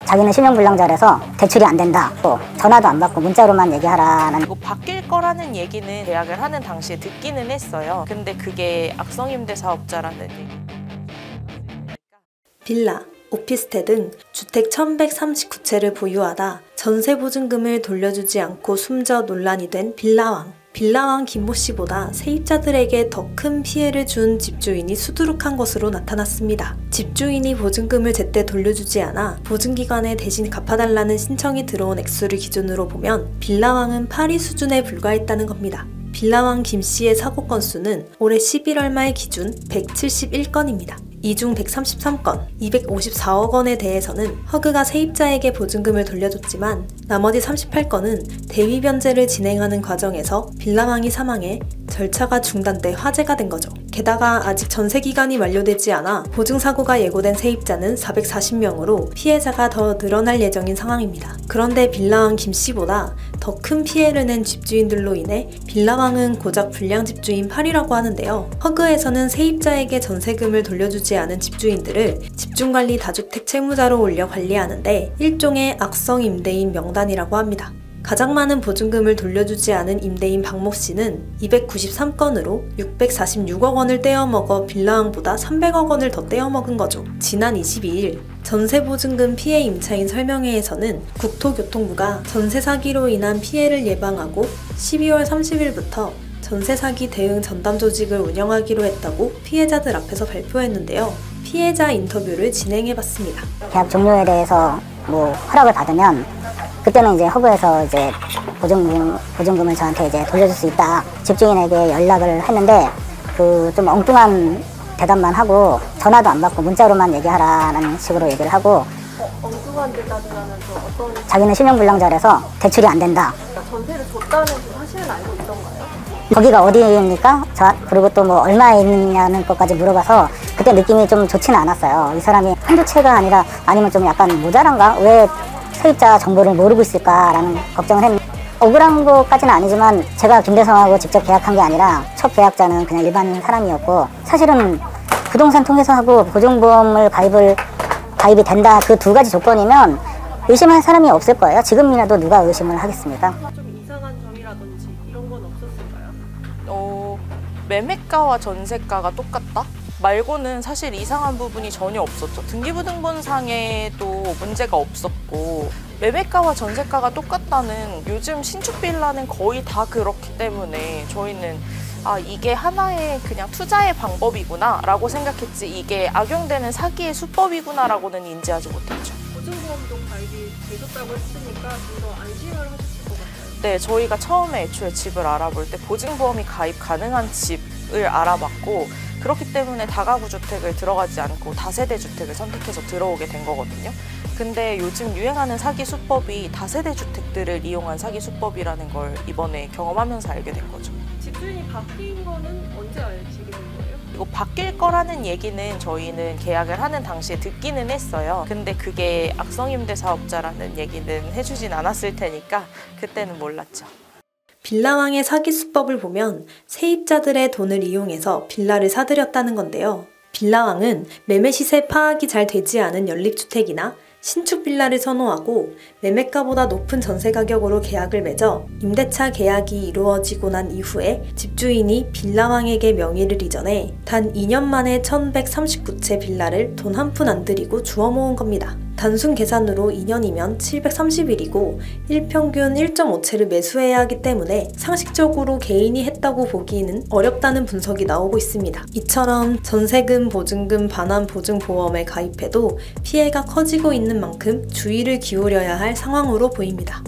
자기는 신용불량자라서 대출이 안 된다. 또 전화도 안 받고 문자로만 얘기하라는. 그리고 바뀔 거라는 얘기는 계약을 하는 당시에 듣기는 했어요. 근데 그게 악성임대 사업자라는 얘기. 빌라, 오피스텔 등 주택 1139채를 보유하다 전세보증금을 돌려주지 않고 숨져 논란이 된 빌라왕. 빌라왕 김모씨보다 세입자들에게 더 큰 피해를 준 집주인이 수두룩한 것으로 나타났습니다. 집주인이 보증금을 제때 돌려주지 않아 보증기관에 대신 갚아달라는 신청이 들어온 액수를 기준으로 보면 빌라왕은 파리 수준에 불과했다는 겁니다. 빌라왕 김씨의 사고 건수는 올해 11월 말 기준 171건입니다. 이 중 133건, 254억 원에 대해서는 허그가 세입자에게 보증금을 돌려줬지만 나머지 38건은 대위 변제를 진행하는 과정에서 빌라왕이 사망해 절차가 중단돼 화제가 된 거죠. 게다가 아직 전세 기간이 만료되지 않아 보증사고가 예고된 세입자는 440명으로 피해자가 더 늘어날 예정인 상황입니다. 그런데 빌라왕 김씨보다 더 큰 피해를 낸 집주인들로 인해 빌라왕은 고작 불량 집주인 8위라고 하는데요. 허그에서는 세입자에게 전세금을 돌려주지 않은 집주인들을 집중관리 다주택 채무자로 올려 관리하는데 일종의 악성 임대인 명단이라고 합니다. 가장 많은 보증금을 돌려주지 않은 임대인 박모씨는 293건으로 646억 원을 떼어먹어 빌라왕보다 300억 원을 더 떼어먹은 거죠. 지난 22일 전세보증금 피해 임차인 설명회에서는 국토교통부가 전세 사기로 인한 피해를 예방하고 12월 30일부터 전세 사기 대응 전담 조직을 운영하기로 했다고 피해자들 앞에서 발표했는데요. 피해자 인터뷰를 진행해봤습니다. 계약 종료에 대해서 허락을 받으면 그때는 이제 허브에서 이제 보증금을 저한테 이제 돌려줄 수 있다. 집주인에게 연락을 했는데 그 좀 엉뚱한 대답만 하고 전화도 안 받고 문자로만 얘기하라는 식으로 얘기를 하고. 엉뚱한 대답이라면 또 어떤? 자기는 신용불량자라서 대출이 안 된다. 그러니까 전세를 줬다는 그 사실은 알고 있던가요? 거기가 어디입니까? 그리고 또 얼마에 있느냐는 것까지 물어봐서 그때 느낌이 좀 좋지는 않았어요. 이 사람이 한두 채가 아니라 아니면 좀 약간 모자란가? 왜 세입자 정보를 모르고 있을까라는 걱정을 했는데, 억울한 것까지는 아니지만 제가 김대성하고 직접 계약한 게 아니라 첫 계약자는 그냥 일반 사람이었고, 사실은 부동산 통해서 하고 보증보험을 가입이 된다, 그 두 가지 조건이면 의심할 사람이 없을 거예요. 지금이라도 누가 의심을 하겠습니까? 좀 이상한 점이라든지 이런 건 없었을까요? 매매가와 전세가가 똑같다? 말고는 사실 이상한 부분이 전혀 없었죠. 등기부등본상에도 문제가 없었고, 매매가와 전세가가 똑같다는, 요즘 신축 빌라는 거의 다 그렇기 때문에 저희는 이게 하나의 그냥 투자의 방법이구나 라고 생각했지, 이게 악용되는 사기의 수법이구나 라고는 인지하지 못했죠. 보증보험도 가입이 되셨다고 했으니까 좀 더 안심을 하셨을 것 같아요. 네, 저희가 처음에 애초에 집을 알아볼 때 보증보험이 가입 가능한 집을 알아봤고, 그렇기 때문에 다가구 주택을 들어가지 않고 다세대 주택을 선택해서 들어오게 된 거거든요. 근데 요즘 유행하는 사기 수법이 다세대 주택들을 이용한 사기 수법이라는 걸 이번에 경험하면서 알게 된 거죠. 집주인이 바뀐 거는 언제 알게 된 거예요? 이거 바뀔 거라는 얘기는 저희는 계약을 하는 당시에 듣기는 했어요. 근데 그게 악성임대 사업자라는 얘기는 해주진 않았을 테니까 그때는 몰랐죠. 빌라왕의 사기 수법을 보면 세입자들의 돈을 이용해서 빌라를 사들였다는 건데요. 빌라왕은 매매 시세 파악이 잘 되지 않은 연립주택이나 신축 빌라를 선호하고 매매가보다 높은 전세 가격으로 계약을 맺어 임대차 계약이 이루어지고 난 이후에 집주인이 빌라왕에게 명의를 이전해 단 2년 만에 1139채 빌라를 돈 한 푼 안 들이고 주워 모은 겁니다. 단순 계산으로 2년이면 730일이고 일평균 1.5채를 매수해야 하기 때문에 상식적으로 개인이 했다고 보기는 어렵다는 분석이 나오고 있습니다. 이처럼 전세금, 보증금, 반환 보증보험에 가입해도 피해가 커지고 있는 만큼 주의를 기울여야 할 상황으로 보입니다.